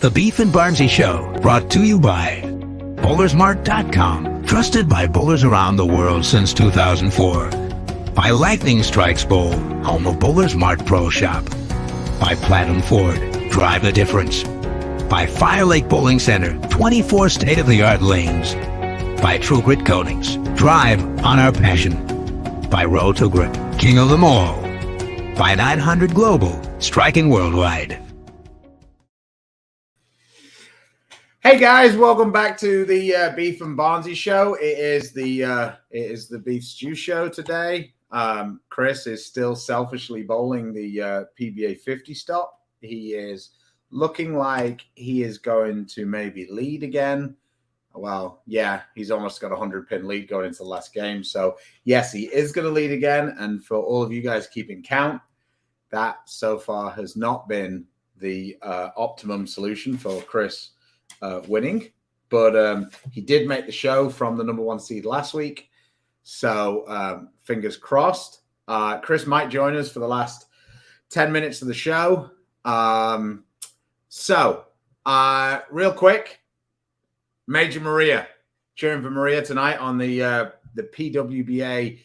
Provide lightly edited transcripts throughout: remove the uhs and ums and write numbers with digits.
The Beef and Barnzy Show, brought to you by BowlersMart.com, trusted by bowlers around the world since 2004. By Lightning Strikes Bowl, home of Bowlers Mart Pro Shop. By Platinum Ford, drive the difference. By Fire Lake Bowling Center, 24 state-of-the-art lanes. By True Grit Coatings, drive on our passion. By Road to Grip, king of them all. By 900 Global, striking worldwide. Hey guys, welcome back to the Beef and Barnzy Show. It is the Beef Stew Show today. Chris is still selfishly bowling the PBA 50 stop. He is looking like he is going to maybe lead again. Well, yeah, he's almost got a 100-pin lead going into the last game. So, yes, he is going to lead again. And for all of you guys keeping count, that so far has not been the optimum solution for Chris winning. But he did make the show from the number one seed last week. So, fingers crossed. Chris might join us for the last 10 minutes of the show. Real quick, Major Maria, cheering for Maria tonight on the PWBA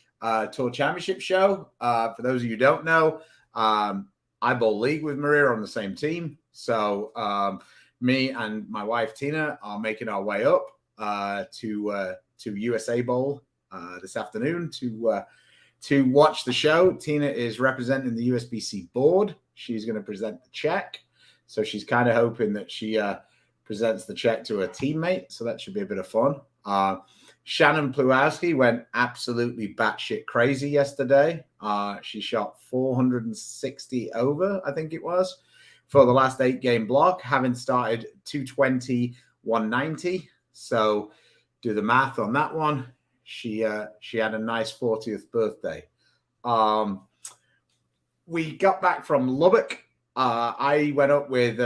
Tour Championship show. For those of you who don't know, I bowl league with Maria on the same team. So me and my wife Tina are making our way up to USA Bowl this afternoon to watch the show. Tina is representing the USBC board. She's going to present the check. So she's kind of hoping that she presents the check to her teammate. So that should be a bit of fun. Shannon Pluwowski went absolutely batshit crazy yesterday. She shot 460 over, I think it was, for the last 8-game block, having started 220, 190. So do the math on that one. She had a nice 40th birthday. We got back from Lubbock. I went up with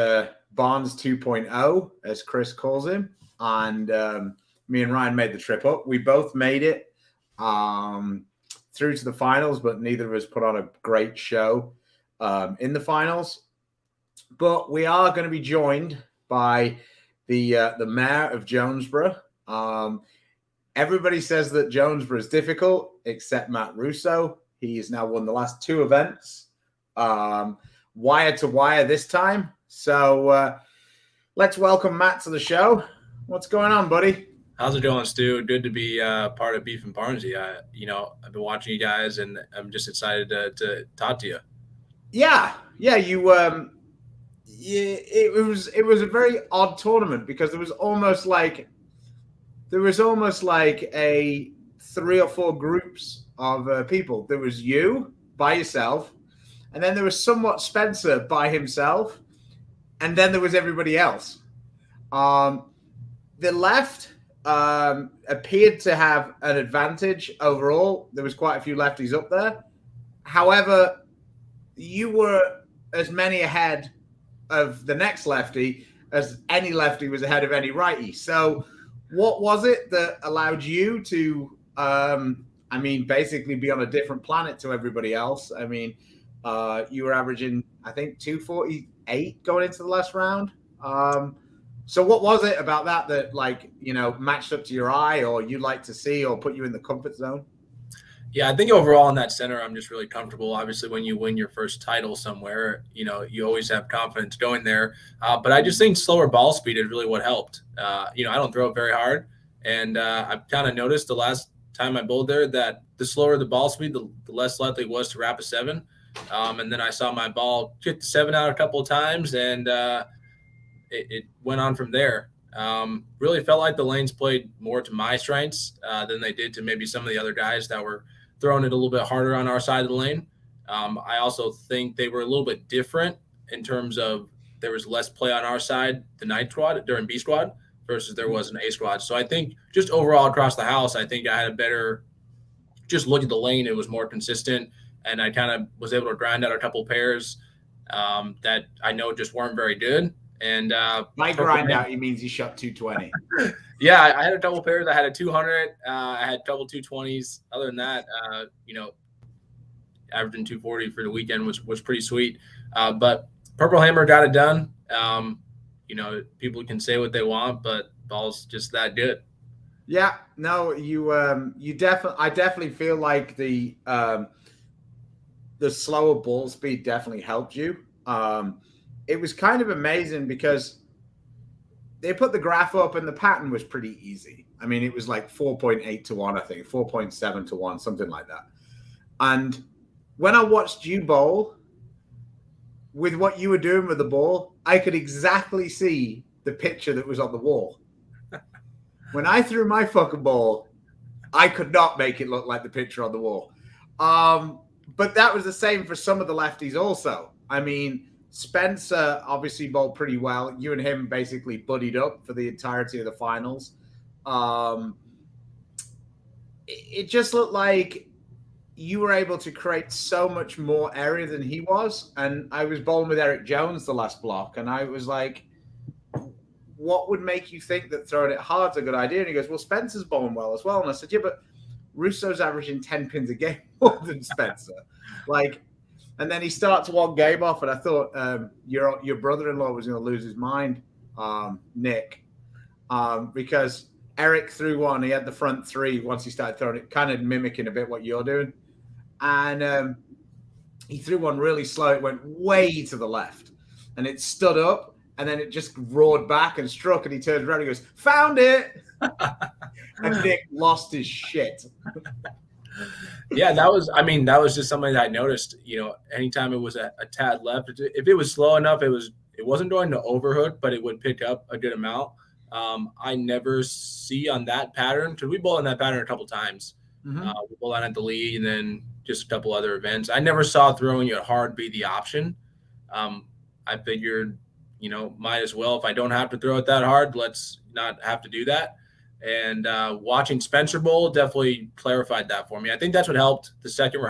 Barnes 2.0, as Chris calls him, and me and Ryan made the trip up. We both made it through to the finals, but neither of us put on a great show in the finals. But we are going to be joined by the mayor of Jonesboro. Everybody says that Jonesboro is difficult, except Matt Russo. He's now won the last 2 events, wire to wire this time. So let's welcome Matt to the show. What's going on, buddy? How's it going, Stu? Good to be part of Beef and Barnzy. I've been watching you guys, and I'm just excited to talk to you. Yeah. It was a very odd tournament because there was almost like a 3 or 4 groups of people. There was you by yourself, and then there was somewhat Spencer by himself, and then there was everybody else. The left appeared to have an advantage overall. There was quite a few lefties up there. However, you were as many ahead of the next lefty as any lefty was ahead of any righty. So what was it that allowed you to, basically be on a different planet to everybody else? I mean, you were averaging, I think, 248 going into the last round. So what was it about that matched up to your eye, or you'd like to see, or put you in the comfort zone? Yeah, I think overall in that center, I'm just really comfortable. Obviously, when you win your first title somewhere, you always have confidence going there. But I just think slower ball speed is really what helped. I don't throw it very hard. And I've kind of noticed the last time I bowled there that the slower the ball speed, the less likely it was to wrap a 7. And then I saw my ball kick the 7 out a couple of times, and it went on from there. Really felt like the lanes played more to my strengths than they did to maybe some of the other guys that were throwing it a little bit harder on our side of the lane. I also think they were a little bit different in terms of there was less play on our side, the night squad during B squad versus there was an A squad. So I think just overall across the house, I think I had a better just look at the lane. It was more consistent, and I kind of was able to grind out a couple pairs that I know just weren't very good. And by grind out, he means he shot 220. Yeah, I had a couple pairs. I had a 200. I had a couple 220s. Other than that, averaging 240 for the weekend was pretty sweet. But Purple Hammer got it done. people can say what they want, but ball's just that good. Yeah, no, you definitely. I definitely feel like the slower ball speed definitely helped you. It was kind of amazing because they put the graph up and the pattern was pretty easy. I mean, it was like 4.8 to 1, I think, 4.7 to 1, something like that. And when I watched you bowl with what you were doing with the ball, I could exactly see the picture that was on the wall. When I threw my fucking ball, I could not make it look like the picture on the wall. But that was the same for some of the lefties also. I mean, Spencer obviously bowled pretty well. You and him basically buddied up for the entirety of the finals. It just looked like you were able to create so much more area than he was. And I was bowling with Eric Jones the last block, and I was like, what would make you think that throwing it hard's a good idea? And he goes, well, Spencer's bowling well as well. And I said, yeah, but Russo's averaging 10 pins a game more than Spencer. And then he starts one game off, and I thought your brother-in-law was going to lose his mind, Nick, because Eric threw one. He had the front three once he started throwing it, kind of mimicking a bit what you're doing. And he threw one really slow. It went way to the left, and it stood up, and then it just roared back and struck, and he turned around and goes, found it! And Nick lost his shit. Yeah, that was just something that I noticed. Anytime it was a tad left, if it was slow enough, it wasn't going to overhook, but it would pick up a good amount. I never see on that pattern, because we bowled on that pattern a couple times. Mm-hmm. We bowled on at the league and then just a couple other events. I never saw throwing it hard be the option. I figured, might as well, if I don't have to throw it that hard, let's not have to do that. And watching Spencer bowl definitely clarified that for me. I think that's what helped the second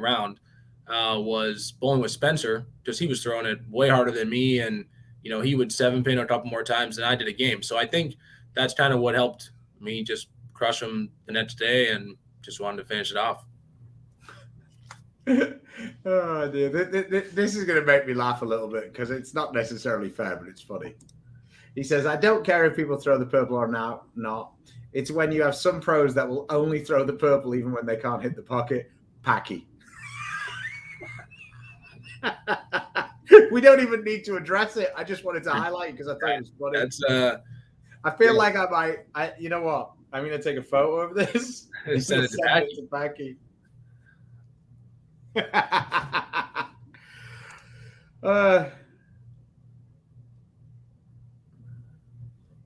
round was bowling with Spencer, because he was throwing it way harder than me, and he would 7-pin a couple more times than I did a game. So I think that's kind of what helped me just crush him the next day, and just wanted to finish it off. Oh dear, this is going to make me laugh a little bit, because it's not necessarily fair, but it's funny. He says, I don't care if people throw the purple or not. It's when you have some pros that will only throw the purple even when they can't hit the pocket. Packy. We don't even need to address it. I just wanted to highlight it because I thought it was funny. I feel like you know what? I'm going to take a photo of this. Send it to Packy.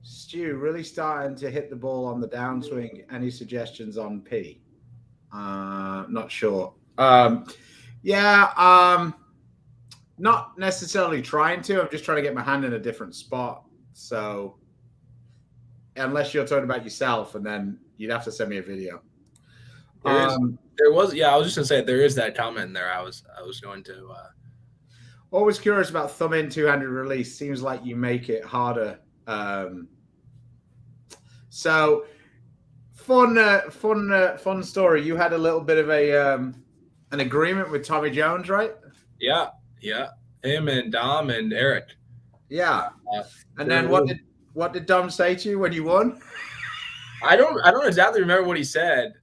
Stu, really starting to hit the ball on the downswing. Any suggestions on P? Not sure. Not necessarily trying to. I'm just trying to get my hand in a different spot. So, unless you're talking about yourself, and then you'd have to send me a video. I was just gonna say there is that comment in there. I was going to. Always curious about thumb in two-handed release. Seems like you make it harder. So fun story. You had a little bit of an agreement with Tommy Jones, right? Yeah. Him and Dom and Eric. Yeah. And then what did Dom say to you when you won? I don't exactly remember what he said.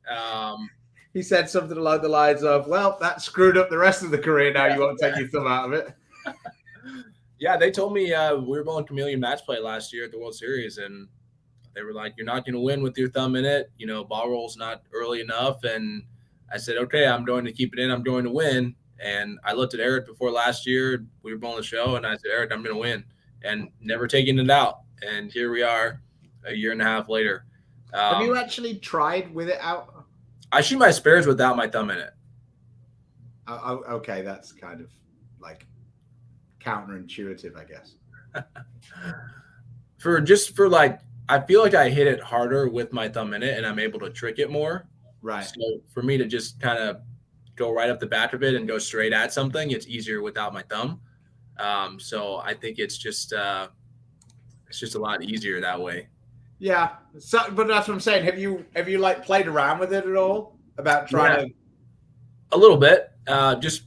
He said something along the lines of, well, that screwed up the rest of the career. Now you won't take your thumb out of it. Yeah, they told me we were bowling chameleon match play last year at the World Series, and they were like, you're not going to win with your thumb in it. Ball roll's not early enough. And I said, okay, I'm going to keep it in. I'm going to win. And I looked at Eric before last year. We were bowling the show, and I said, Eric, I'm going to win. And never taking it out. And here we are a year and a half later. Have you actually tried with it out? I shoot my spares without my thumb in it. Okay, that's kind of like counterintuitive, I guess. I feel like I hit it harder with my thumb in it, and I'm able to trick it more. Right. So for me to just kind of go right up the back of it and go straight at something, it's easier without my thumb. So I think it's just a lot easier that way. Yeah. So, but that's what I'm saying. Have you like played around with it at all? About trying to? A little bit. Just,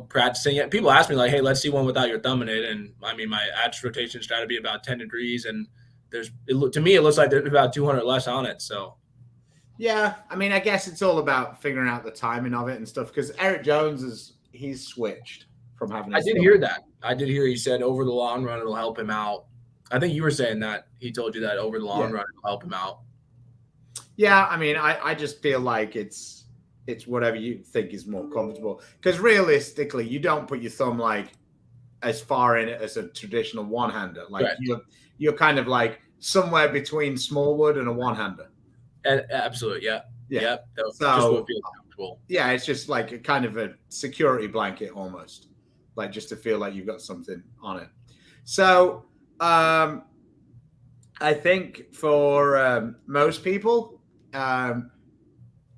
practicing it. People ask me like, hey, let's see one without your thumb in it. And I mean, my axis rotation's got to be about 10 degrees. And to me, it looks like there's about 200 less on it. So. Yeah. I mean, I guess it's all about figuring out the timing of it and stuff. Because Eric Jones he's switched from having. I did hear that. I did hear he said over the long run, it'll help him out. I think you were saying that he told you that over the long run, it'll help him out. Yeah. I mean, I just feel like it's whatever you think is more comfortable. Because realistically, you don't put your thumb like as far in it as a traditional one-hander. Like you're kind of like somewhere between smallwood and a one-hander. Absolutely, yeah. So, just what feels comfortable. Yeah, it's just like a kind of a security blanket almost, like just to feel like you've got something on it. So I think for most people,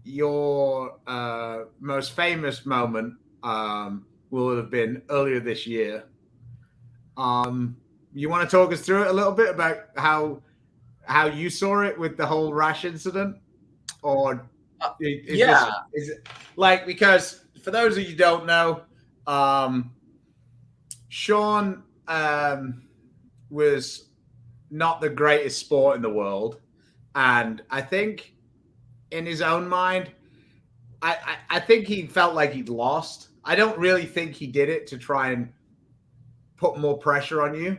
your most famous moment will have been earlier this year. You want to talk us through it a little bit about how you saw it with the whole Rash incident, or is it like, because for those of you who don't know, Sean was not the greatest sport in the world, and I think in his own mind, I think he felt like he'd lost. I don't really think he did it to try and put more pressure on you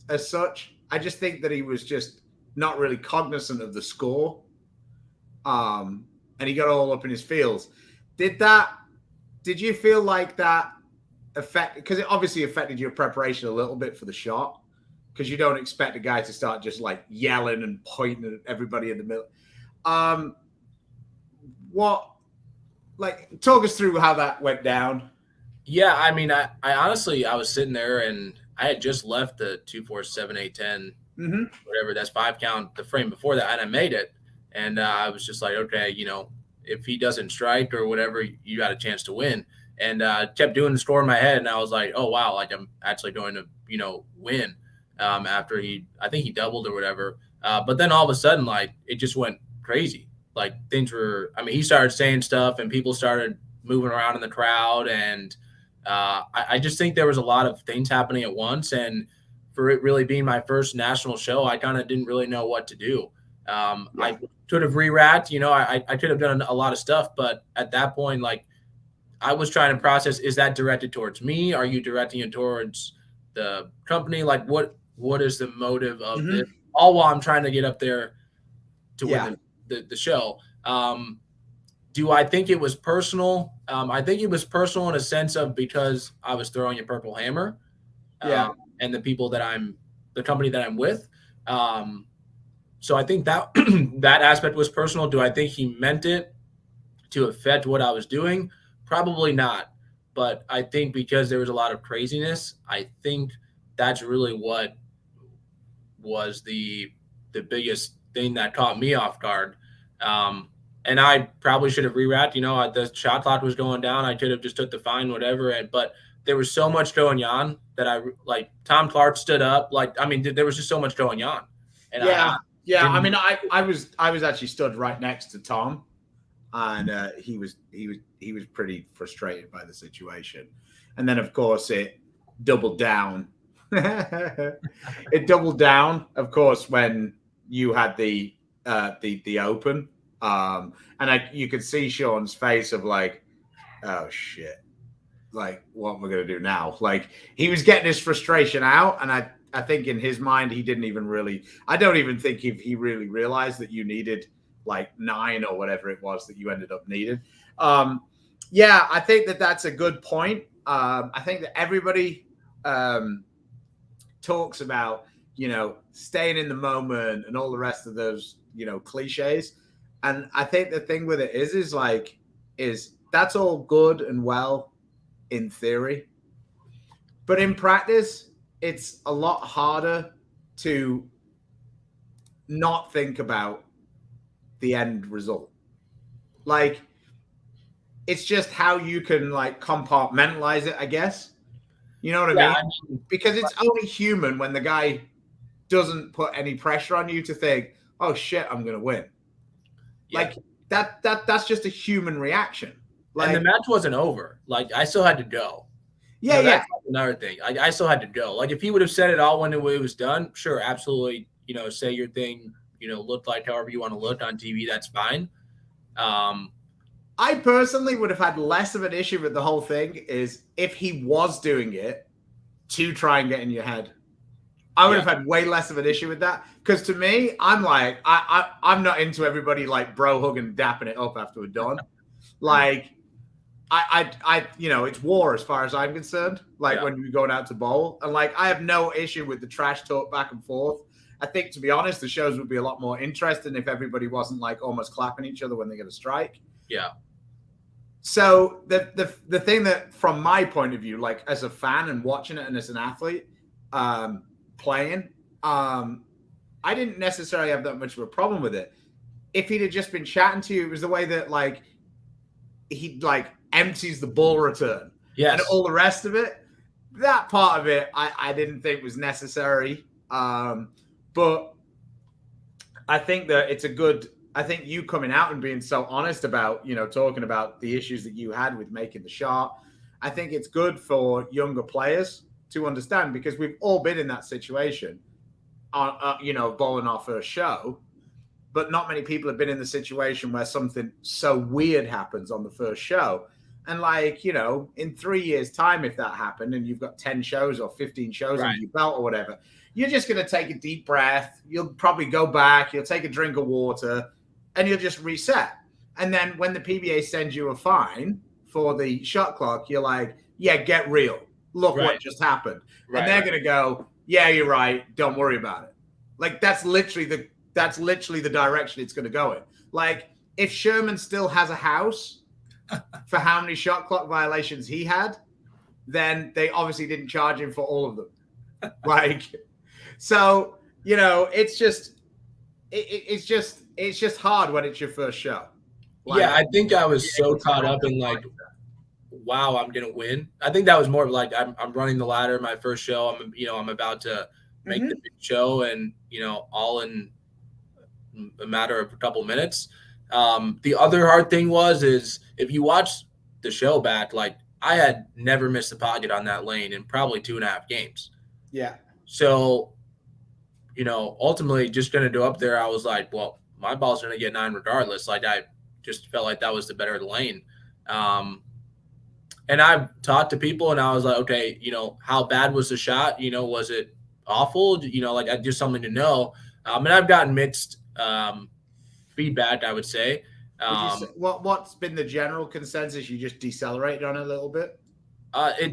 as such. I just think that he was just not really cognizant of the score. And he got all up in his feels. Did you feel like that because it obviously affected your preparation a little bit for the shot, because you don't expect a guy to start just like yelling and pointing at everybody in the middle. Talk us through how that went down. Yeah, I mean, I honestly, I was sitting there and I had just left the 2, 4, 7, 8, 10, whatever, that's 5 count, the frame before that, and I made it. And I was just like, okay, if he doesn't strike or whatever, you got a chance to win. And kept doing the score in my head, and I was like, oh, wow, like I'm actually going to, win after I think he doubled or whatever. But then all of a sudden, like, it just went crazy. Like he started saying stuff and people started moving around in the crowd. And I just think there was a lot of things happening at once. And for it really being my first national show, I kind of didn't really know what to do. I could have re-racked, I could have done a lot of stuff. But at that point, like, I was trying to process, is that directed towards me? Are you directing it towards the company? Like, what is the motive of this? All while I'm trying to get up there to win the show. Do I think it was personal? I think it was personal in a sense of because I was throwing a purple hammer, and the company that I'm with. So I think that that aspect was personal. Do I think he meant it to affect what I was doing? Probably not. But I think because there was a lot of craziness, I think that's really what was the biggest thing that caught me off guard. And I probably should have re-wrapped, the shot clock was going down. I could have just took the fine, whatever. But there was so much going on that Tom Clark stood up. There was just so much going on. And I was actually stood right next to Tom, and he was pretty frustrated by the situation. And then of course it doubled down. It doubled down, of course, when you had the open. And you could see Sean's face of like, oh shit, like what am I going to do now? Like he was getting his frustration out. And I think in his mind, he didn't even really, I don't even think he really realized that you needed like 9 or whatever it was that you ended up needing. I think that's a good point. I think that everybody talks about, staying in the moment and all the rest of those, cliches. And I think the thing with it is that's all good and well in theory, but in practice, it's a lot harder to not think about the end result. Like, it's just how you can like compartmentalize it, I guess. You know what I mean? Because it's only human when the guy doesn't put any pressure on you to think, oh shit, I'm going to win. Yeah. Like that's just a human reaction. And the match wasn't over. Like, I still had to go. Yeah, that's another thing. I still had to go. Like, if he would have said it all when it was done, sure, absolutely. Say your thing. Look like however you want to look on TV. That's fine. I personally would have had less of an issue with the whole thing is if he was doing it to try and get in your head. I would have had way less of an issue with that because to me, I'm like, I'm not into everybody like bro hugging, dapping it up after we're done. Like, it's war as far as I'm concerned. Like when you're going out to bowl, and like I have no issue with the trash talk back and forth. I think, to be honest, the shows would be a lot more interesting if everybody wasn't like almost clapping each other when they get a strike. Yeah. So the thing that, from my point of view, like as a fan and watching it and as an athlete playing, I didn't necessarily have that much of a problem with it. If he'd have just been chatting to you, it was the way that like he like empties the ball return and all the rest of it. That part of it, I didn't think was necessary. But I think that it's I think you coming out and being so honest about, talking about the issues that you had with making the shot, I think it's good for younger players to understand because we've all been in that situation, bowling our first show, but not many people have been in the situation where something so weird happens on the first show. And like, in 3 years' time, if that happened and you've got 10 shows or 15 shows under your belt or whatever, you're just going to take a deep breath. You'll probably go back. You'll take a drink of water and you'll just reset. And then when the PBA sends you a fine for the shot clock, you're like, yeah, get real. Look what just happened. And they're going to go, yeah, you're right. Don't worry about it. Like, that's literally the direction it's going to go in. Like, if Sherman still has a house for how many shot clock violations he had, then they obviously didn't charge him for all of them. Like, so, it's just hard when it's your first show. Like, I think I was so caught up in like, wow, I'm gonna win. I think that was more of like I'm running the ladder, my first show. I'm about to make the big show, and all in a matter of a couple minutes. The other hard thing is if you watch the show back, like I had never missed a pocket on that lane in probably 2.5 games. Yeah. So, ultimately just going to go up there. I was like, well, my ball's going to get 9 regardless. Like I just felt like that was the better lane. And I've talked to people and I was like, okay, how bad was the shot? Was it awful? Like just something to know. And I've gotten mixed feedback, I would say. What's been the general consensus? You just decelerated on it a little bit?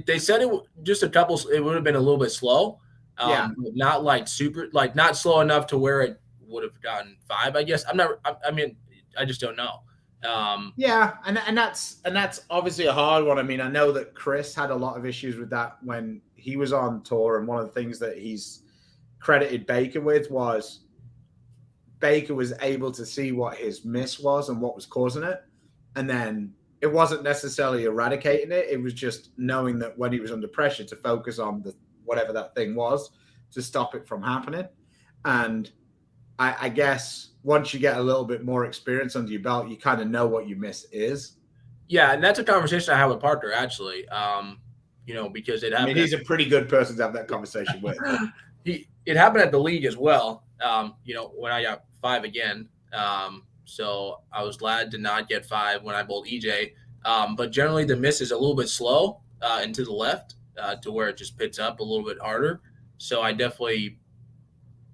They said it just it would have been a little bit slow. Not like super, like not slow enough to where it would have gotten 5, I guess. I just don't know. And that's obviously a hard one. I mean, I know that Chris had a lot of issues with that when he was on tour, and one of the things that he's credited Baker with was Baker was able to see what his miss was and what was causing it, and then it wasn't necessarily eradicating it. It was just knowing that when he was under pressure to focus on whatever that thing was to stop it from happening. And I guess once you get a little bit more experience under your belt, you kind of know what your miss is. Yeah, and that's a conversation I have with Parker, actually, because it happened. I mean, he's a pretty good person to have that conversation with. It happened at the league as well, when I got 5 again. So I was glad to not get 5 when I bowled EJ. But generally the miss is a little bit slow and to the left to where it just picks up a little bit harder. So I definitely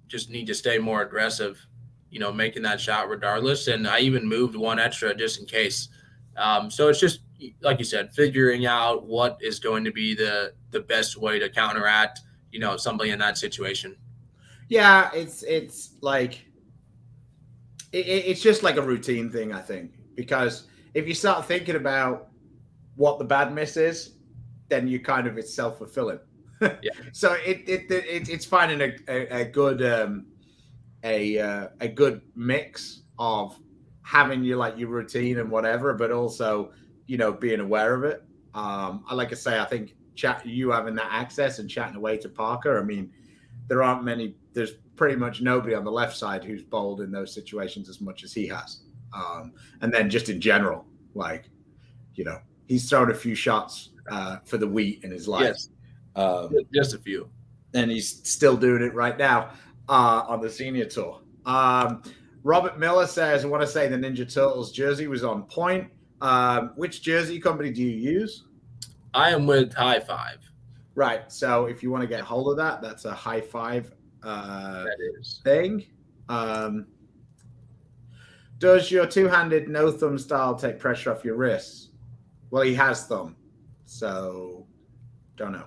just need to stay more aggressive, making that shot regardless. And I even moved 1 extra just in case. So it's just, like you said, figuring out what is going to be the best way to counteract, somebody in that situation. Yeah, it's like it's just like a routine thing, I think, because if you start thinking about what the bad miss is, then it's self-fulfilling. Yeah. So it's finding a good a good mix of having your routine and whatever, but also being aware of it. Like I say, I think you having that access and chatting away to Parker. I mean, there's pretty much nobody on the left side who's bowled in those situations as much as he has. And then just in general, like he's thrown a few shots for the wheat in his life. Yes, just a few. And he's still doing it right now on the senior tour. Robert Miller says, I want to say the Ninja Turtles jersey was on point. Which jersey company do you use? I am with High Five. Right. So if you want to get hold of that, that's a High Five That is. thing. Does your two-handed no thumb style take pressure off your wrists? Well, he has thumb, so don't know.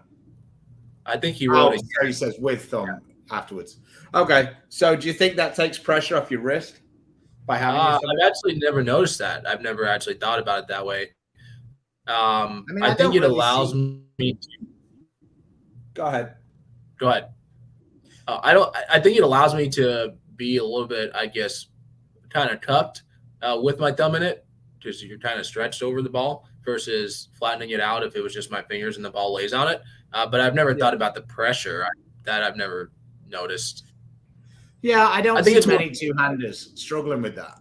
I think he wrote it. So he says with thumb afterwards. Okay. So do you think that takes pressure off your wrist by having your thumb? I've actually never noticed that. I've never actually thought about it that way. I think it really allows me to. Go ahead. Go ahead. I think it allows me to be a little bit, I guess, kind of tucked with my thumb in it, because you're kind of stretched over the ball versus flattening it out if it was just my fingers and the ball lays on it. But I've never thought about the pressure that I've never noticed. Yeah, I don't think many two-handers struggling with that.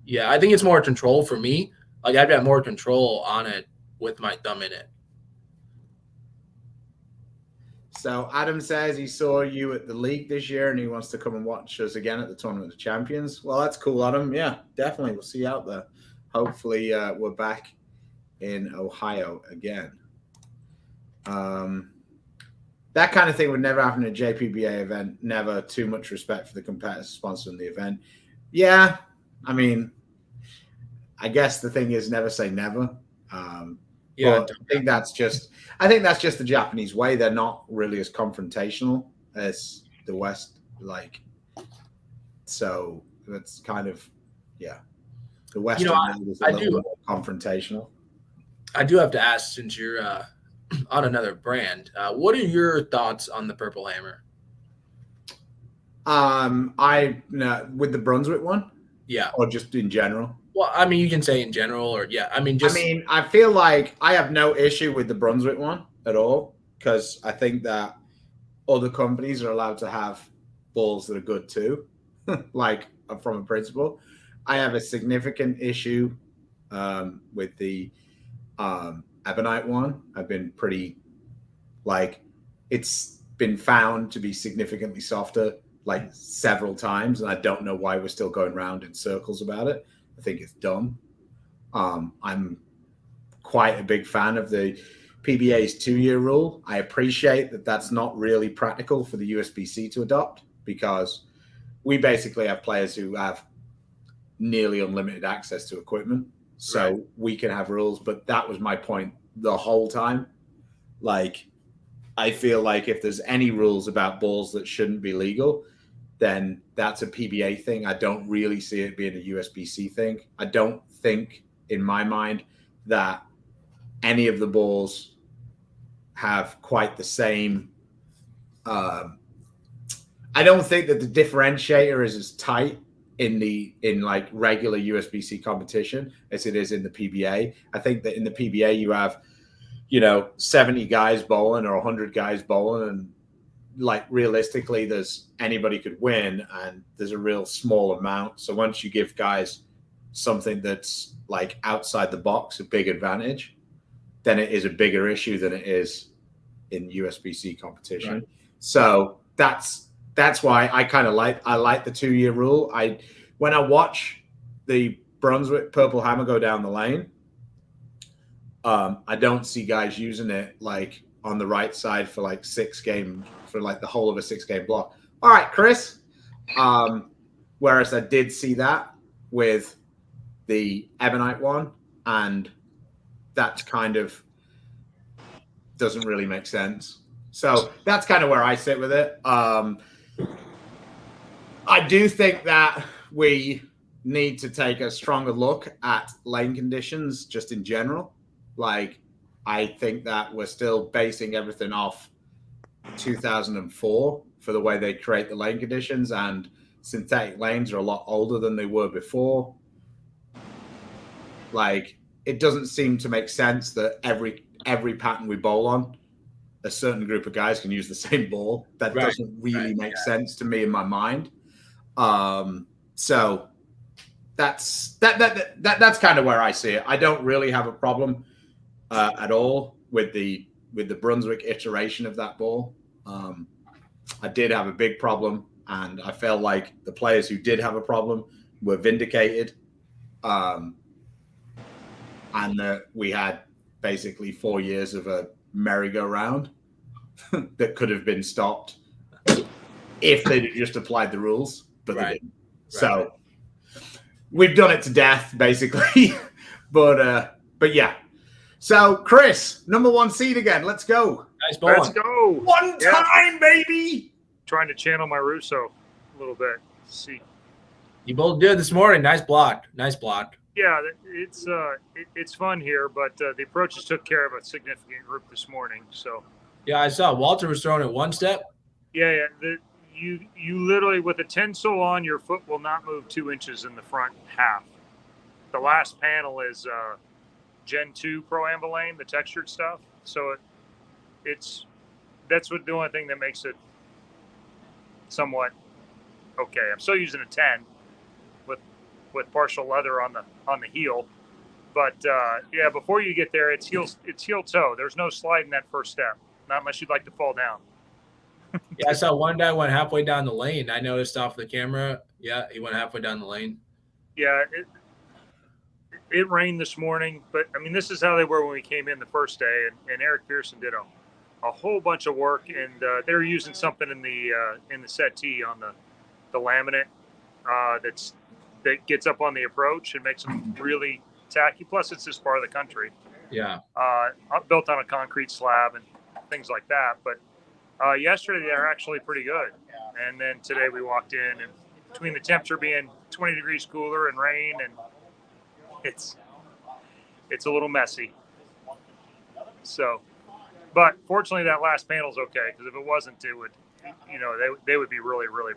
Yeah, I think it's more control for me. Like, I've got more control on it with my thumb in it. So Adam says he saw you at the league this year and he wants to come and watch us again at the Tournament of Champions. Well, that's cool, Adam. Yeah, definitely. We'll see you out there. Hopefully we're back in Ohio again. That kind of thing would never happen at a JPBA event. Never. Too much respect for the competitors sponsoring the event. Yeah, I mean, I guess the thing is never say never. Yeah, I think that's just the Japanese way. They're not really as confrontational as the West, like. So that's kind of, the Western world is a little more confrontational. I do have to ask, since you're on another brand, what are your thoughts on the Purple Hammer? With the Brunswick one, or just in general. Well, I mean, you can say in general, or I feel like I have no issue with the Brunswick one at all, because I think that other companies are allowed to have balls that are good too, like from a principle. I have a significant issue with the Ebonite one. I've been pretty, it's been found to be significantly softer several times, and I don't know why we're still going round in circles about it. I think it's dumb. I'm quite a big fan of the PBA's 2-year rule. I appreciate that that's not really practical for the USBC to adopt, because we basically have players who have nearly unlimited access to equipment. So we can have rules, but that was my point the whole time. I feel like if there's any rules about balls that shouldn't be legal, then that's a PBA thing. I don't really see it being a USBC thing. I don't think, in my mind, that any of the balls have quite the same. I don't think that the differentiator is as tight in regular USBC competition as it is in the PBA. I think that in the PBA you have, 70 guys bowling or 100 guys bowling, and realistically there's anybody could win, and there's a real small amount. So once you give guys something that's outside the box, a big advantage, then it is a bigger issue than it is in USBC competition. Right. So that's why I kind of like the 2-year rule. When I watch the Brunswick Purple Hammer go down the lane, I don't see guys using it on the right side for 6 games, for the whole of a 6-game block. All right, Chris. Whereas I did see that with the Ebonite one, and that kind of doesn't really make sense. So that's kind of where I sit with it. I do think that we need to take a stronger look at lane conditions just in general. I think that we're still basing everything off 2004 for the way they create the lane conditions, and synthetic lanes are a lot older than they were before. It doesn't seem to make sense that every pattern we bowl on, a certain group of guys can use the same ball. That doesn't really make sense to me in my mind. So that's kind of where I see it. I don't really have a problem at all with the Brunswick iteration of that ball. I did have a big problem, and I felt like the players who did have a problem were vindicated. And that we had basically 4 years of a merry-go-round that could have been stopped if they'd just applied the rules, but they didn't. So we've done it to death, basically. but yeah. So Chris, number 1 seed again. Let's go. Nice ball. Let's go. One time, baby. Trying to channel my Russo a little bit. Let's see. You both did this morning. Nice block. Nice block. Yeah, it's fun here, but the approaches took care of a significant group this morning. So Yeah, I saw Walter was throwing it one step. yeah. You literally, with a 10 sole on, your foot will not move 2 inches in the front half. The last panel is Gen 2 Pro Ambilane, the textured stuff. So that's the only thing that makes it somewhat okay. I'm still using a 10 with partial leather on the heel, but yeah, before you get there, it's heel toe. There's no slide in that first step, not unless you'd like to fall down. Yeah, I saw one guy went halfway down the lane. I noticed off the camera. Yeah, he went halfway down the lane. Yeah, it rained this morning, but I mean, this is how they were when we came in the first day, and Eric Pearson did a whole bunch of work, and they were using something in the settee on the laminate that gets up on the approach and makes them really tacky. Plus, it's this part of the country. Yeah. Built on a concrete slab and things like that. But yesterday they were actually pretty good. And then today we walked in, and between the temperature being 20 degrees cooler and rain, and it's a little messy. So, but fortunately that last panel's okay, because if it wasn't, it would, they would be really, really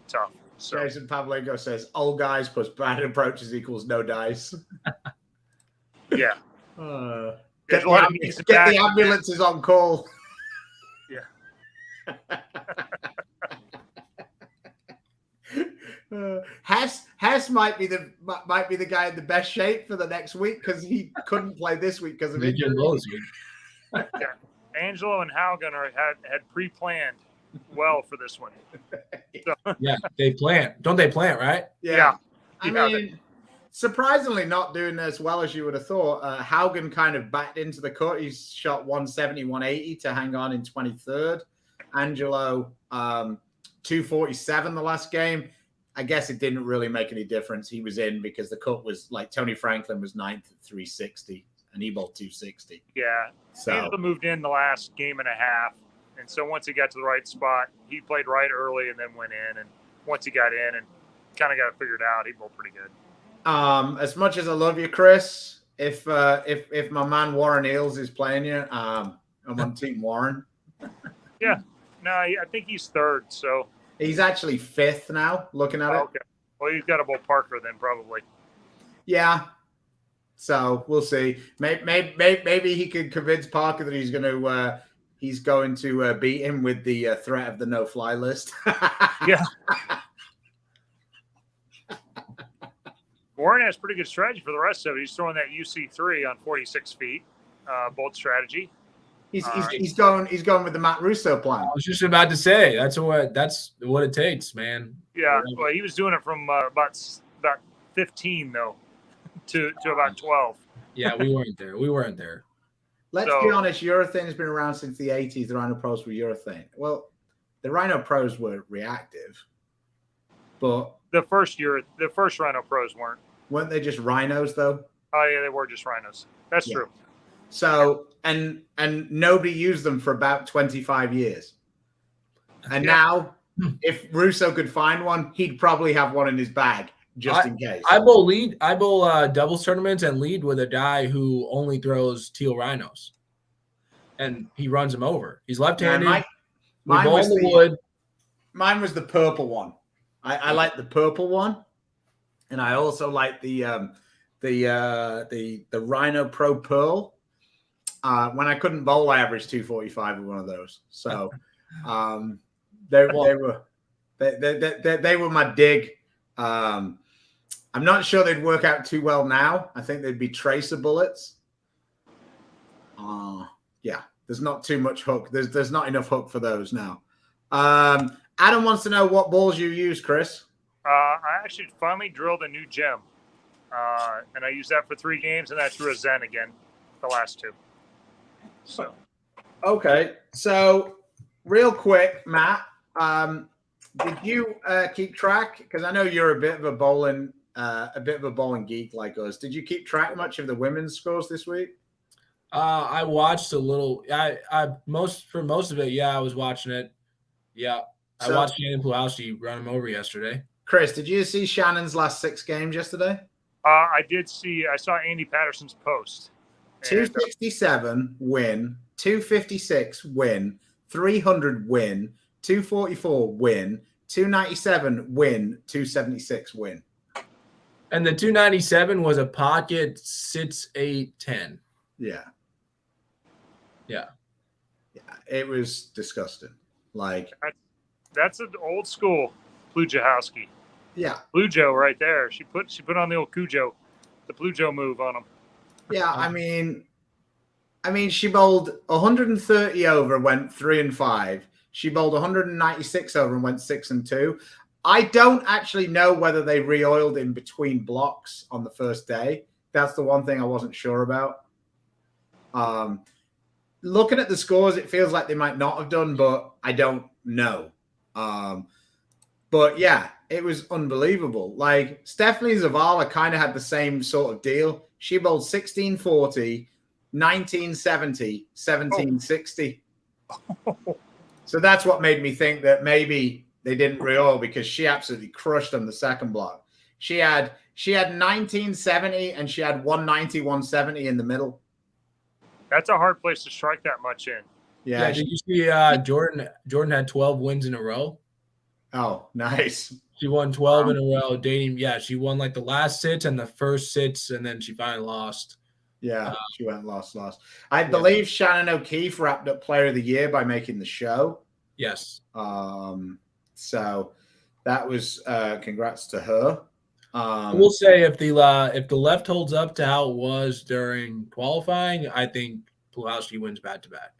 tough. So. Jason Pavlenko says, old guys plus bad approaches equals no dice. Yeah. Get the ambulances on call. Yeah. Hess might be the guy in the best shape for the next week, because he couldn't play this week because of injury. Yeah. Angelo and Haugen had pre-planned well for this one. So. Yeah, they plant. Don't they plant, right? Yeah. I mean, surprisingly not doing as well as you would have thought. Haugen kind of backed into the cut. He's shot 170, 180 to hang on in 23rd. Angelo, 247 the last game. I guess it didn't really make any difference. He was in because the cut was like Tony Franklin was 9th at 360 and he bowled 260. Yeah. So Angelo moved in the last game and a half. And so once he got to the right spot, he played right early and then went in. And once he got in and kind of got it figured out, he bowled pretty good. As much as I love you, Chris, if my man Warren Eels is playing you, I'm on Team Warren. Yeah. No, I think he's 3rd. So he's actually 5th now, looking at it. Okay. Well, he's got to bowl Parker then, probably. Yeah. So we'll see. Maybe he could convince Parker that he's going to beat him with the threat of the no-fly list. Yeah. Warren has pretty good strategy for the rest of it. He's throwing that UC3 on 46 feet, bolt strategy. He's going with the Matt Russo plan. I was just about to say that's what it takes, man. Yeah. Well, he was doing it from about 15 though to about 12. Yeah, we weren't there. Let's be honest, urethane has been around since the 80s. The Rhino Pros were urethane. Well, the Rhino Pros were reactive, but the first Rhino Pros weren't they just rhinos though? Oh yeah, they were just rhinos. That's true. So and nobody used them for about 25 years. And now, if Russo could find one, he'd probably have one in his bag just in case. I bowl doubles tournaments and lead with a guy who only throws teal rhinos, and he runs them over. He's left-handed. Mine was the purple one. I like the purple one, and I also like the Rhino Pro Pearl. When I couldn't bowl, I averaged 245 with one of those. So they were my dig. I'm not sure they'd work out too well now. I think they'd be tracer bullets. Yeah, there's not too much hook. There's not enough hook for those now. Adam wants to know what balls you use, Chris. I actually finally drilled a new gem, and I used that for 3 games, and I threw a Zen again, the last 2. So, okay. So, real quick, Matt, did you keep track? Because I know you're a bit of a bowling geek like us. Did you keep track much of the women's scores this week? I watched a little. For most of it, I was watching it. Yeah, I watched Shannon Plowski run him over yesterday. Chris, did you see Shannon's last 6 games yesterday? I did see. I saw Andy Patterson's post. 267 win, 256 win, 300 win, 244 win, 297 win, 276 win. And the 297 was a pocket 6, 8, 10. Yeah. Yeah. Yeah. It was disgusting. Like that's an old school Plujahowski. Yeah. Plujo right there. She put on the old Cujo, the Plujo move on him. Yeah, I mean she bowled 130 over and went 3 and 5. She bowled 196 over and went 6 and 2. I don't actually know whether they re-oiled in between blocks on the first day. That's the one thing I wasn't sure about. Looking at the scores, it feels like they might not have done, but I don't know. But yeah, it was unbelievable. Like Stephanie Zavala kind of had the same sort of deal. She bowled 1640, 1970, 1760. So that's what made me think that maybe they didn't re-oil, because she absolutely crushed them the second block. She had 1970 and she had 190, 170 in the middle. That's a hard place to strike that much in. Yeah. Did you see Jordan? Jordan had 12 wins in a row. Oh, nice. She won 12 in a row dating. Yeah, she won like the last 6 and the first 6, and then she finally lost. Yeah, she went lost. I believe Shannon O'Keefe wrapped up Player of the Year by making the show. Yes. So that was congrats to her. I will say if the left holds up to how it was during qualifying, I think Plowski wins back-to-back.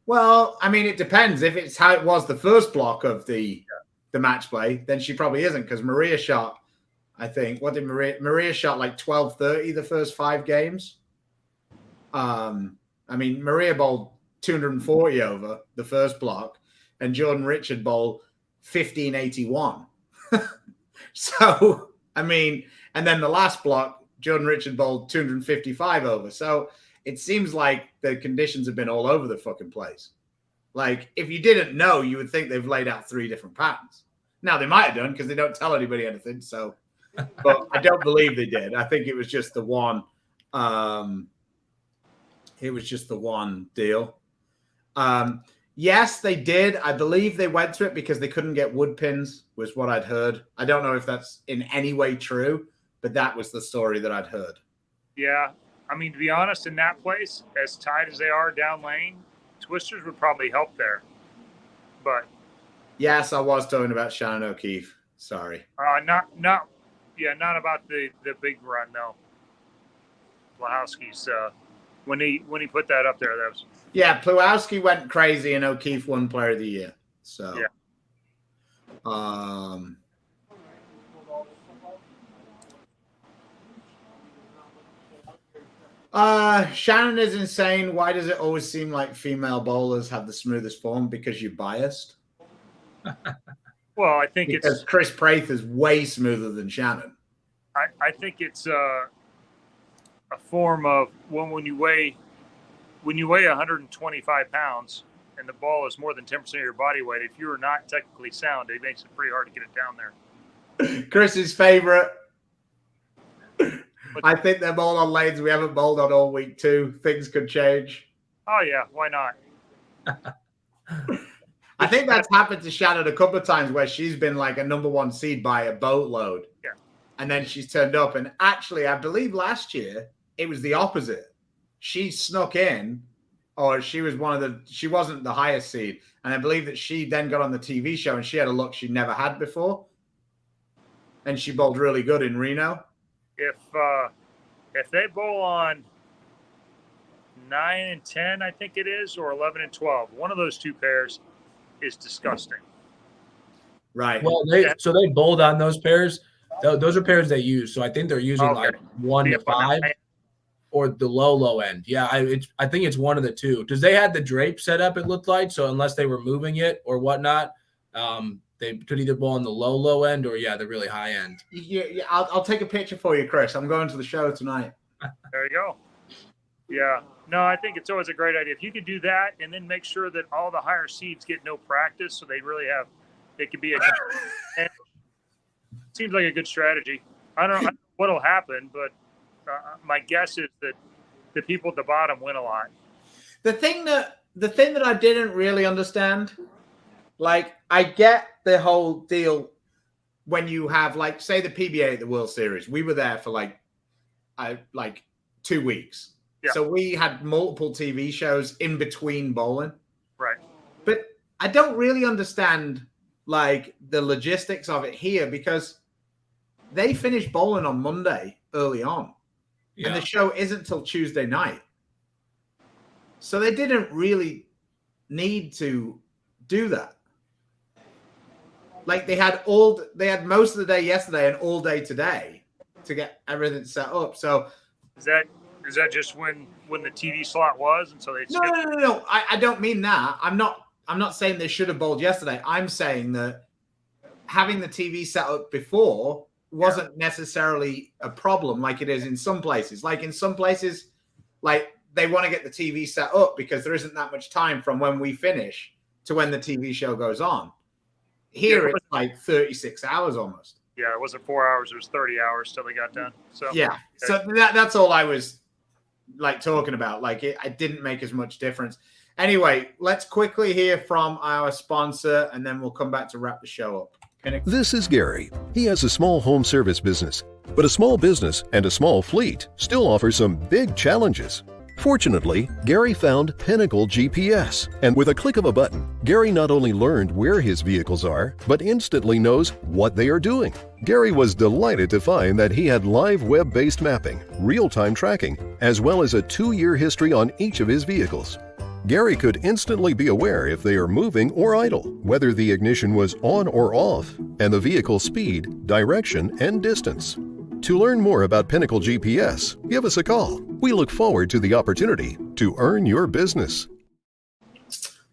Well, I mean, it depends. If it's how it was the first block of the match play, then she probably isn't, because Maria shot, I think, what did Maria shot like 1230 the first 5 games. I mean, Maria bowled 240 over the first block, and Jordan Richard bowled 1581. So, I mean, and then the last block, Jordan Richard bowled 255 over. So it seems like the conditions have been all over the fucking place. Like, if you didn't know, you would think they've laid out 3 different patterns. Now, they might have done, because they don't tell anybody anything. So, but I don't believe they did. I think it was just the one. It was just the one deal. Yes, they did. I believe they went to it because they couldn't get wood pins, was what I'd heard. I don't know if that's in any way true, but that was the story that I'd heard. Yeah. I mean, to be honest, in that place, as tight as they are down lane, twisters would probably help there. But yes, I was talking about Shannon O'Keefe. Sorry. Not about the big run, no. Plowski's when he put that up there, that was. Yeah, Plowski went crazy and O'Keefe won Player of the Year. So yeah. Shannon is insane. Why does it always seem like female bowlers have the smoothest form? Because you're biased? Well, I think because Chris Praith is way smoother than Shannon. I think it's a form of when you weigh 125 pounds and the ball is more than 10% of your body weight, if you're not technically sound, it makes it pretty hard to get it down there. Chris's favorite. I think they're bowled on lanes we haven't bowled on all week too. Things could change. Oh, yeah. Why not? I think that's happened to Shannon a couple of times where she's been like a number 1 seed by a boatload. Yeah. And then she's turned up. And actually, I believe last year it was the opposite. She snuck in, or she wasn't the highest seed. And I believe that she then got on the TV show and she had a look she never had before. and she bowled really good in Reno. If they bowl on 9 and 10, I think it is, or 11 and 12, one of those two pairs is disgusting. Right. Well, they bowled on those pairs. Those are pairs they use. So I think they're using like 1 to 5 or the low end. Yeah, I think it's one of the two because they had the drape set up. It looked like so unless they were moving it or whatnot, they could either bowl on the low end or the really high end. Yeah, I'll take a picture for you, Chris. I'm going to the show tonight. There you go. Yeah. No, I think it's always a great idea. If you could do that and then make sure that all the higher seeds get no practice so they really have – it could be it seems like a good strategy. I don't know what'll happen, but my guess is that the people at the bottom win a lot. The thing that I didn't really understand, like I get the whole deal when you have like say the PBA at the World Series. We were there for like 2 weeks. Yeah. So we had multiple TV shows in between bowling. Right. But I don't really understand like the logistics of it here because they finished bowling on Monday early on. Yeah. And the show isn't till Tuesday night. So they didn't really need to do that. Like they had most of the day yesterday and all day today to get everything set up. So is that just when the TV slot was, and so they? No. I don't mean that. I'm not saying they should have bowled yesterday. I'm saying that having the TV set up before wasn't necessarily a problem, like it is in some places. Like in some places, like they want to get the TV set up because there isn't that much time from when we finish to when the TV show goes on. Here it's like 36 hours almost. Yeah, it wasn't 4 hours; it was 30 hours till they got done. So yeah, so that's all I was like talking about. Like it didn't make as much difference. Anyway, let's quickly hear from our sponsor, and then we'll come back to wrap the show up. This is Gary. He has a small home service business, but a small business and a small fleet still offer some big challenges. Fortunately, Gary found Pinnacle GPS, and with a click of a button, Gary not only learned where his vehicles are, but instantly knows what they are doing. Gary was delighted to find that he had live web-based mapping, real-time tracking, as well as a 2-year history on each of his vehicles. Gary could instantly be aware if they are moving or idle, whether the ignition was on or off, and the vehicle speed, direction, and distance. To learn more about Pinnacle GPS, give us a call. We look forward to the opportunity to earn your business.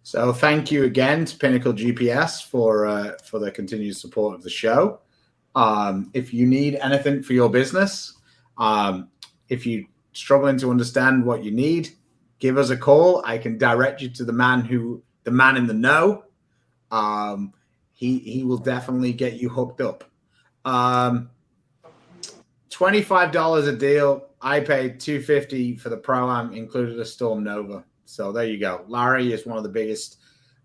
So thank you again to Pinnacle GPS for the continued support of the show. If you need anything for your business, if you're struggling to understand what you need, give us a call. I can direct you to the man in the know. He will definitely get you hooked up. $25 a deal. I paid $250 for the Pro-Am, included a Storm Nova. So there you go. Larry is one of the biggest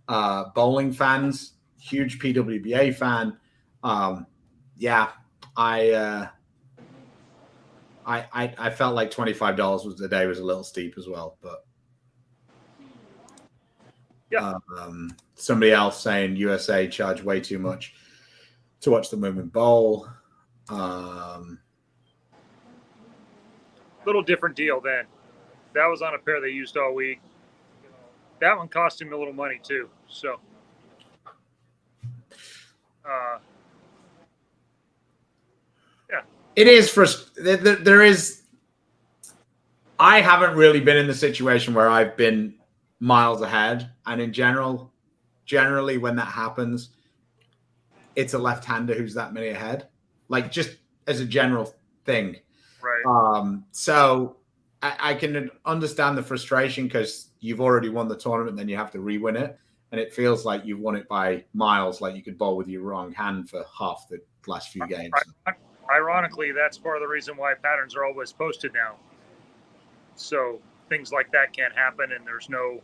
bowling fans, huge PWBA fan. I felt like $25 was a little steep as well, but yeah. Somebody else saying USA charge way too much to watch the women bowl. Little different deal then. That was on a pair they used all week. That one cost him a little money too. So, yeah, it is there is. I haven't really been in the situation where I've been miles ahead, and in generally when that happens, it's a left-hander who's that many ahead. Like just as a general thing. Right. So I can understand the frustration because you've already won the tournament, then you have to re-win it, and it feels like you've won it by miles. Like you could bowl with your wrong hand for half the last few games. Ironically, that's part of the reason why patterns are always posted now. So things like that can't happen, and there's no.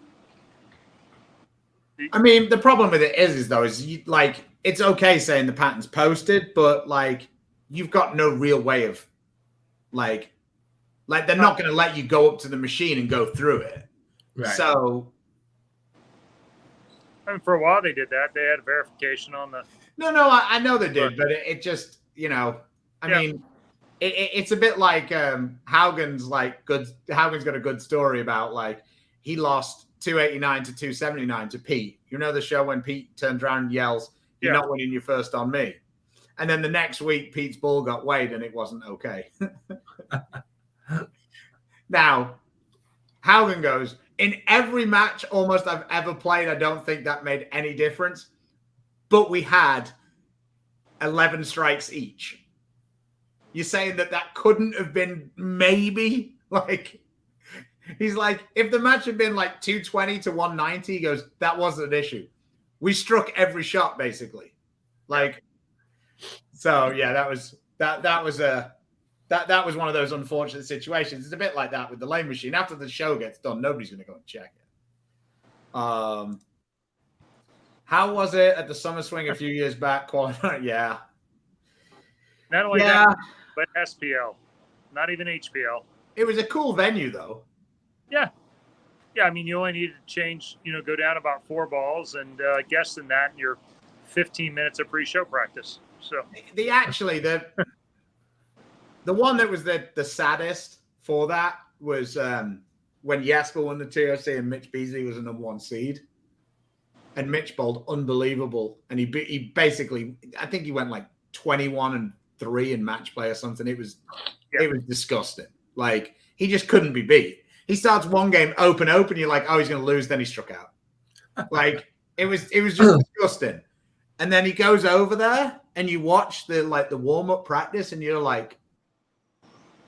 I mean, the problem with it is it's okay saying the pattern's posted, but like you've got no real way of. Like they're not going to let you go up to the machine and go through it. Right. So, I mean, for a while they did that. They had verification on the. No, I know they did, but it just I mean, it's a bit like Haugen's Haugen's got a good story about like he lost 289 to 279 to Pete. You know the show when Pete turns around and yells, "You're not winning your first on me." And then the next week, Pete's ball got weighed and it wasn't okay. Now, Haugen goes, in every match almost I've ever played, I don't think that made any difference. But we had 11 strikes each. You're saying that couldn't have been maybe like, he's like, if the match had been like 220 to 190, he goes, that wasn't an issue. We struck every shot basically. Like, so yeah, that was one of those unfortunate situations. It's a bit like that with the lane machine. After the show gets done, nobody's going to go and check it. How was it at the Summer Swing a few years back? Yeah. Not only that, but SPL, not even HPL. It was a cool venue, though. Yeah. Yeah, I mean, you only needed to change, go down about 4 balls and guess in that in your 15 minutes of pre-show practice. So the one that was the saddest for that was when Jesper won the TOC and Mitch Beasley was a number 1 seed. And Mitch bowled unbelievable. And he basically, I think he went like 21-3 in match play or something. It was disgusting. Like, he just couldn't be beat. He starts one game open. You're like, oh, he's going to lose. Then he struck out. Like, it was just disgusting. And then he goes over there and you watch the warm-up practice and you're like,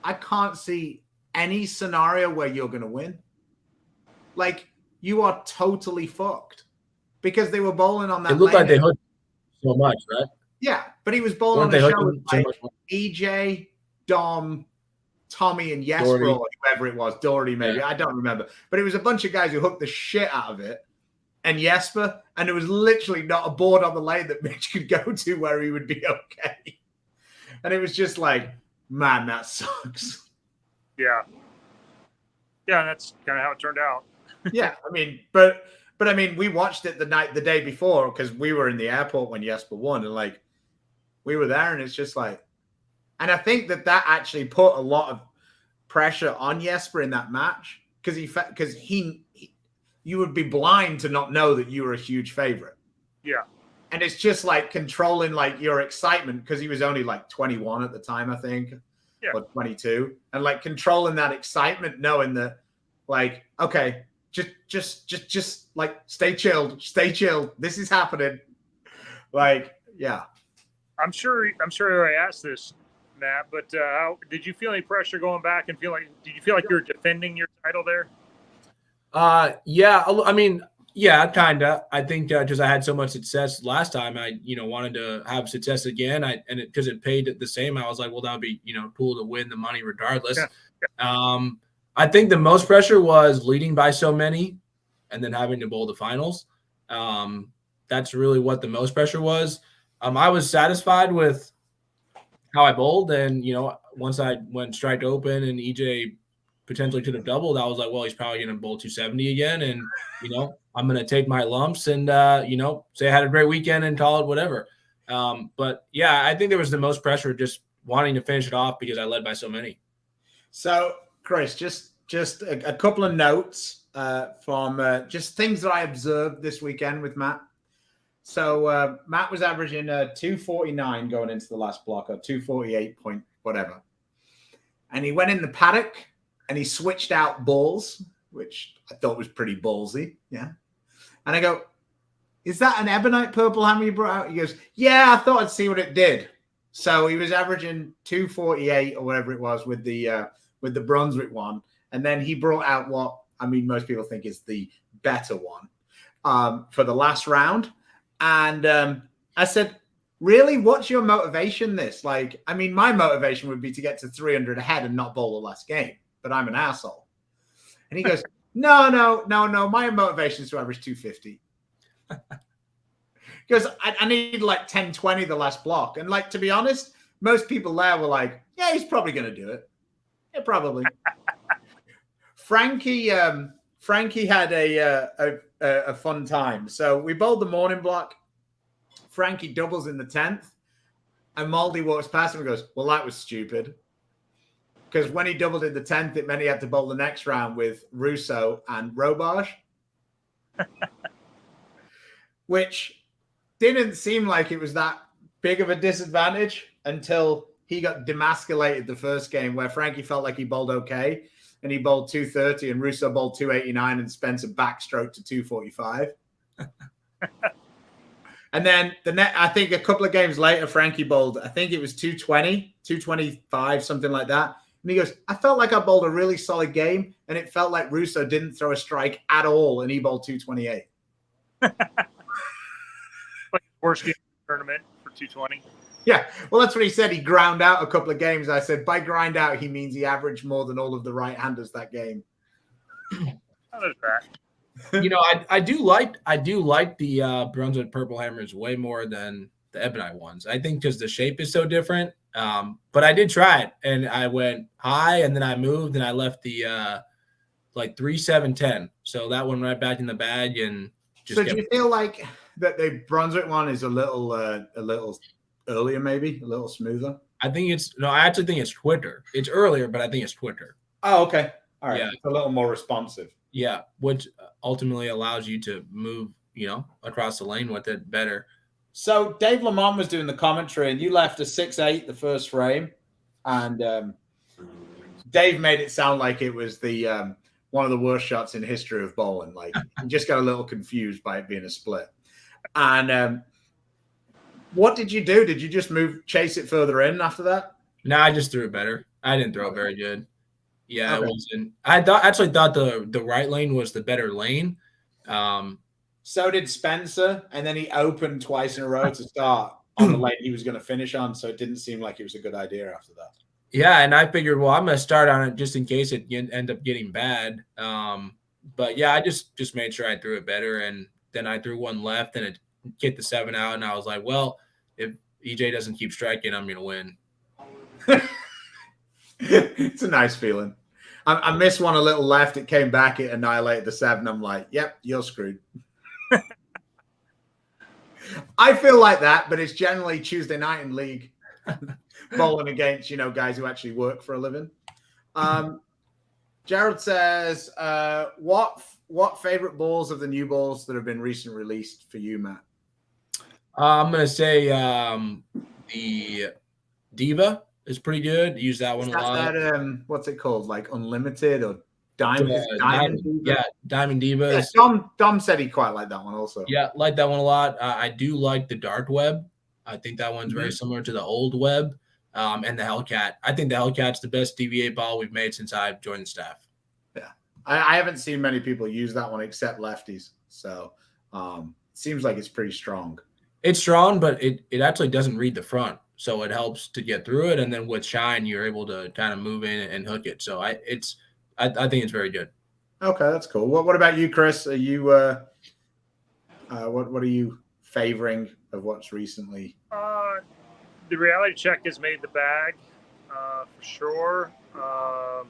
I can't see any scenario where you're going to win. Like, you are totally fucked. Because they were bowling on that. It looked like they hooked so much, right? Yeah, but he was bowling on a show with like EJ, Dom, Tommy, and Jesper, or whoever it was, Doherty maybe. Yeah. I don't remember. But it was a bunch of guys who hooked the shit out of it. And Jesper, and there was literally not a board on the lane that Mitch could go to where he would be okay. And it was just like, man, that sucks. Yeah. Yeah, that's kind of how it turned out. Yeah, I mean, but I mean, we watched it the day before because we were in the airport when Jesper won, and like we were there, and it's just like, and I think that actually put a lot of pressure on Jesper in that match because you would be blind to not know that you were a huge favorite. Yeah, and it's just like controlling like your excitement because he was only like 21 at the time, I think, or 22, and like controlling that excitement, knowing that like, okay. Just like stay chilled. This is happening. Like, yeah. I'm sure I asked this, Matt, but how did you feel any pressure going back and did you feel like you were defending your title there? Yeah. I mean, yeah, kind of. I think because I had so much success last time, I wanted to have success again. Because it paid the same, I was like, well, that would be cool to win the money regardless. Yeah. I think the most pressure was leading by so many and then having to bowl the finals. That's really what the most pressure was. I was satisfied with how I bowled. And, once I went strike open and EJ potentially could have doubled, I was like, well, he's probably going to bowl 270 again. And, I'm going to take my lumps and, say I had a great weekend and call it whatever. But, yeah, I think there was the most pressure just wanting to finish it off because I led by so many. So, Chris, just a couple of notes from just things that I observed this weekend with Matt. So Matt was averaging 249 going into the last block, or 248 point whatever. And he went in the paddock and he switched out balls, which I thought was pretty ballsy. Yeah. And I go, is that an ebonite purple hammer you brought out? He goes, yeah, I thought I'd see what it did. So he was averaging 248 or whatever it was with the Brunswick one. And then he brought out what, I mean, most people think is the better one for the last round. And I said, really, what's your motivation this? Like, I mean, my motivation would be to get to 300 ahead and not bowl the last game, but I'm an asshole. And he goes, no. My motivation is to average 250. Because I need like 1020 the last block. And like, to be honest, most people there were like, yeah, he's probably going to do it. Yeah, probably. Frankie had a fun time. So we bowled the morning block. Frankie doubles in the 10th. And Maldy walks past him and goes, well, that was stupid. Because when he doubled in the 10th, it meant he had to bowl the next round with Russo and Robarge. Which didn't seem like it was that big of a disadvantage until he got demasculated the first game where Frankie felt like he bowled okay. And he bowled 230 and Russo bowled 289 and Spencer backstroked to 245. And then I think a couple of games later, Frankie bowled, I think it was 220, 225, something like that. And he goes, I felt like I bowled a really solid game, and it felt like Russo didn't throw a strike at all, and he bowled 228. Like worst game of the tournament for 220. Yeah, well, that's what he said. He ground out a couple of games. I said, by grind out, he means he averaged more than all of the right-handers that game. How does that? You know, I do like the Brunswick Purple Hammers way more than the Ebonite ones. I think because the shape is so different. But I did try it, and I went high, and then I moved, and I left the like 3-7-10. So that one right back in the bag, and just. So do you feel like that the Brunswick one is a little earlier, maybe a little smoother? I actually think it's Twitter. It's earlier, but I think it's Twitter. Oh, okay. All right. Yeah. It's a little more responsive. Yeah, which ultimately allows you to move, across the lane with it better. So Dave Lamont was doing the commentary, and you left a 6-8 the first frame, and Dave made it sound like it was the one of the worst shots in history of bowling. Like he just got a little confused by it being a split. And what did you do? Did you just chase it further in after that? No, I just threw it better. I didn't throw it very good. Yeah, Okay. It wasn't. I thought the right lane was the better lane. So did Spencer, and then he opened twice in a row to start on the lane he was going to finish on, so it didn't seem like it was a good idea after that. Yeah, and I figured, well, I'm going to start on it just in case it end up getting bad. But yeah, I just made sure I threw it better, and then I threw one left, and it hit the 7 out, and I was like, well, if EJ doesn't keep striking, I'm going to win. It's a nice feeling. I missed one a little left. It came back. It annihilated the 7. I'm like, yep, you're screwed. I feel like that, but it's generally Tuesday night in league bowling against, guys who actually work for a living. Gerald says, what favorite balls of the new balls that have been recently released for you, Matt? I'm going to say the Diva is pretty good. Use that one a lot. What's it called? Like Unlimited or Diamond? Diamond, yeah, Diamond Diva. Yeah, Dom said he quite liked that one also. Yeah, like that one a lot. I do like the Dart Web. I think that one's very similar to the old Web. And the Hellcat. I think the Hellcat's the best DV8 ball we've made since I've joined the staff. Yeah, I haven't seen many people use that one except lefties. So it seems like it's pretty strong. It's strong, but it actually doesn't read the front. So it helps to get through it. And then with shine, you're able to kind of move in and hook it. So I think it's very good. Okay, that's cool. What about you, Chris? Are you what are you favoring of what's recently? The reality check has made the bag for sure. I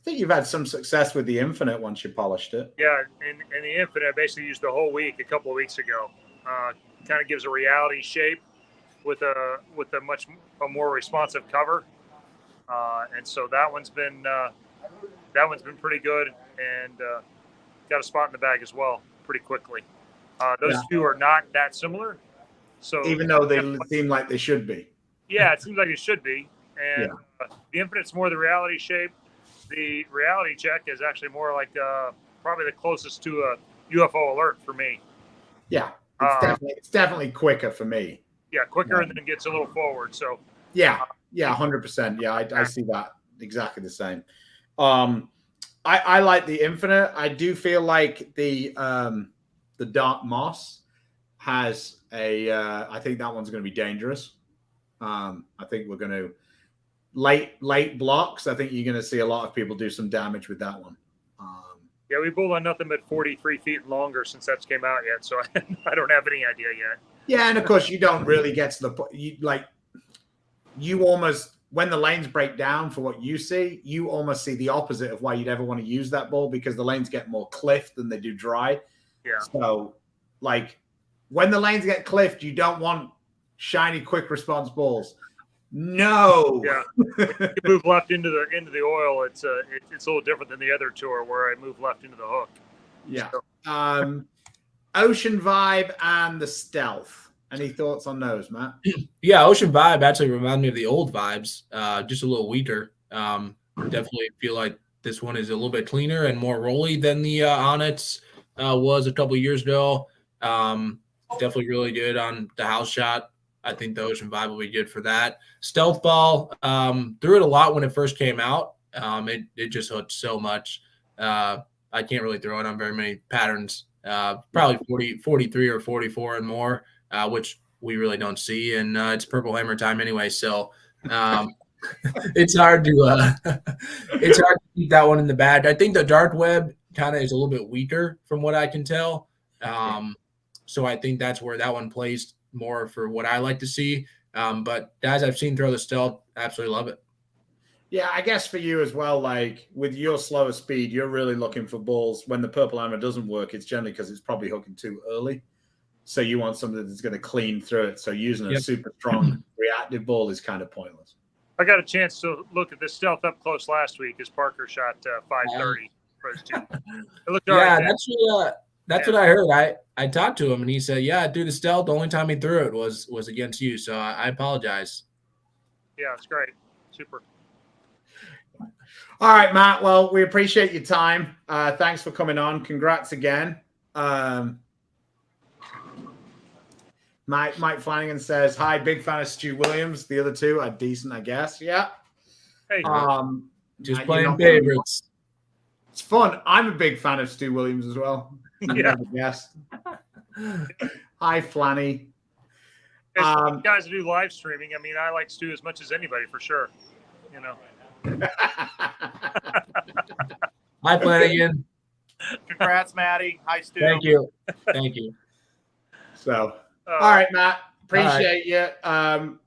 think you've had some success with the Infinite once you polished it. Yeah, and the Infinite I basically used the whole week a couple of weeks ago. Kind of gives a reality shape with a much more responsive cover, and so that one's been pretty good, and got a spot in the bag as well pretty quickly. Those two are not that similar, so even though they seem like they should be. Yeah, it seems like it should be, and the Infinite's more the reality shape. The reality check is actually more like probably the closest to a UFO alert for me. Yeah, it's definitely quicker for me. Yeah, quicker and then gets a little forward. So yeah, 100%. Yeah, I see that exactly the same. I like the Infinite. I do feel like the Dark Moss has I think that one's going to be dangerous. I think we're going to late blocks. I think you're going to see a lot of people do some damage with that one. Yeah, we bowled on nothing but 43 feet longer since that's came out yet, so I don't have any idea yet. Yeah, and of course you don't really get to the point. You almost, when the lanes break down for what you see, you almost see the opposite of why you'd ever want to use that ball, because the lanes get more cliffed than they do dry. Yeah. So, like, when the lanes get cliffed, you don't want shiny, quick response balls. No. Yeah. When you move left into the oil, it's a little different than the other tour where I move left into the hook. Yeah. So, Ocean Vibe and the Stealth. Any thoughts on those, Matt? Yeah, Ocean Vibe actually reminded me of the old vibes, just a little weaker. Definitely feel like this one is a little bit cleaner and more rolly than the Onyx was a couple years ago. Definitely really good on the house shot. I think the Ocean Vibe will be good for that. Stealth Ball, threw it a lot when it first came out. It just hooked so much. I can't really throw it on very many patterns. Probably 43 or 44 and more, which we really don't see. And it's Purple Hammer time anyway. So it's hard to keep that one in the bag. I think the Dark Web kind of is a little bit weaker from what I can tell. So I think that's where that one plays more for what I like to see. But guys I've seen throw the Stealth, absolutely love it. Yeah, I guess for you as well, like with your slower speed, you're really looking for balls. When the Purple Hammer doesn't work, it's generally because it's probably hooking too early. So you want something that's going to clean through it. So using a super strong reactive ball is kind of pointless. I got a chance to look at the Stealth up close last week as Parker shot 530 for his two. It looked all right. That's what I heard. I talked to him and he said, yeah, dude, the Stealth, the only time he threw it was against you. So I apologize. Yeah, it's great. Super. All right, Matt. Well, we appreciate your time. Thanks for coming on. Congrats again. Mike Flanagan says, hi, big fan of Stu Williams. The other two are decent, I guess. Yeah. Hey, just playing favorites. It's fun. I'm a big fan of Stu Williams as well. Yeah. Yes. Hi, Flanny. Guys who do live streaming, I mean, I like Stu as much as anybody for sure. You know. Hi, Flanagan. Congrats, Maddie. Hi, Stu. Thank you. So, all right, Matt. Appreciate you.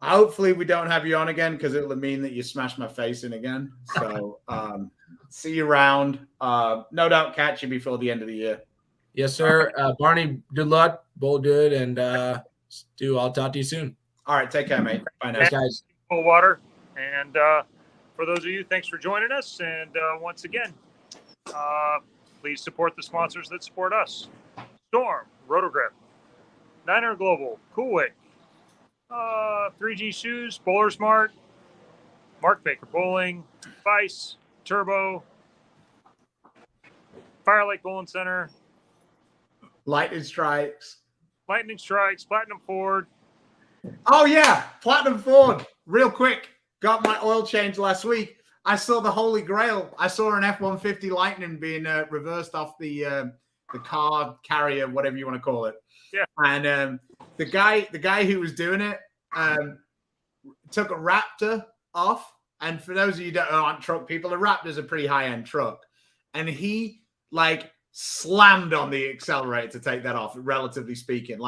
Hopefully we don't have you on again because it'll mean that you smash my face in again. So, see you around. No doubt catch you before the end of the year. Yes, sir. Barney, good luck. Bowl good. And Stu, I'll talk to you soon. All right. Take care, mate. Bye now. Thanks, guys. Full water. And for those of you, thanks for joining us. And once again, please support the sponsors that support us. Storm, Rotogrip, Niner Global, Coolwick, 3G Shoes, Bowler Smart, Mark Baker Bowling, Vice, Turbo, Fire Lake Bowling Center, Lightning Strikes, Platinum Ford. Oh, yeah. Platinum Ford. Real quick. Got my oil change last week. I saw the Holy Grail. I saw an F-150 Lightning being reversed off the car carrier, whatever you want to call it. Yeah. And the guy who was doing it took a Raptor off. And for those of you that aren't truck people, a Raptor is a pretty high-end truck. And he slammed on the accelerator to take that off, relatively speaking.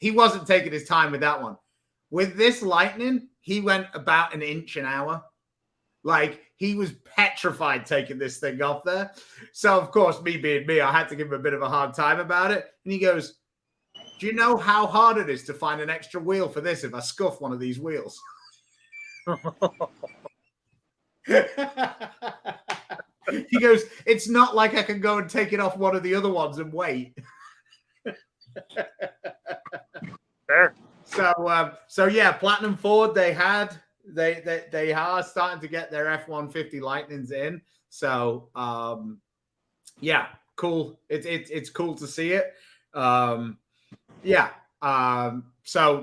He wasn't taking his time with that one. With this Lightning, he went about an inch an hour. He was petrified taking this thing off there. So, of course, me being me, I had to give him a bit of a hard time about it. And he goes, do you know how hard it is to find an extra wheel for this if I scuff one of these wheels? He goes, it's not like I can go and take it off one of the other ones and wait. Fair. So yeah, Platinum Ford, they are starting to get their F-150 Lightnings in. So yeah, cool. It's cool to see it. So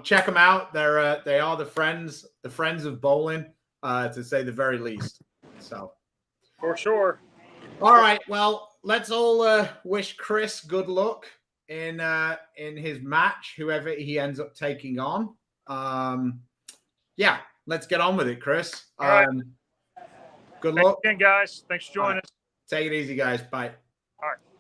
check them out. They are the friends of bowling, to say the very least. So For sure. all right. Well, let's all wish Chris good luck in his match, whoever he ends up taking on. Yeah, let's get on with it, Chris. All right. Good Thanks luck again, guys. Thanks for joining us. Take it easy, guys. Bye.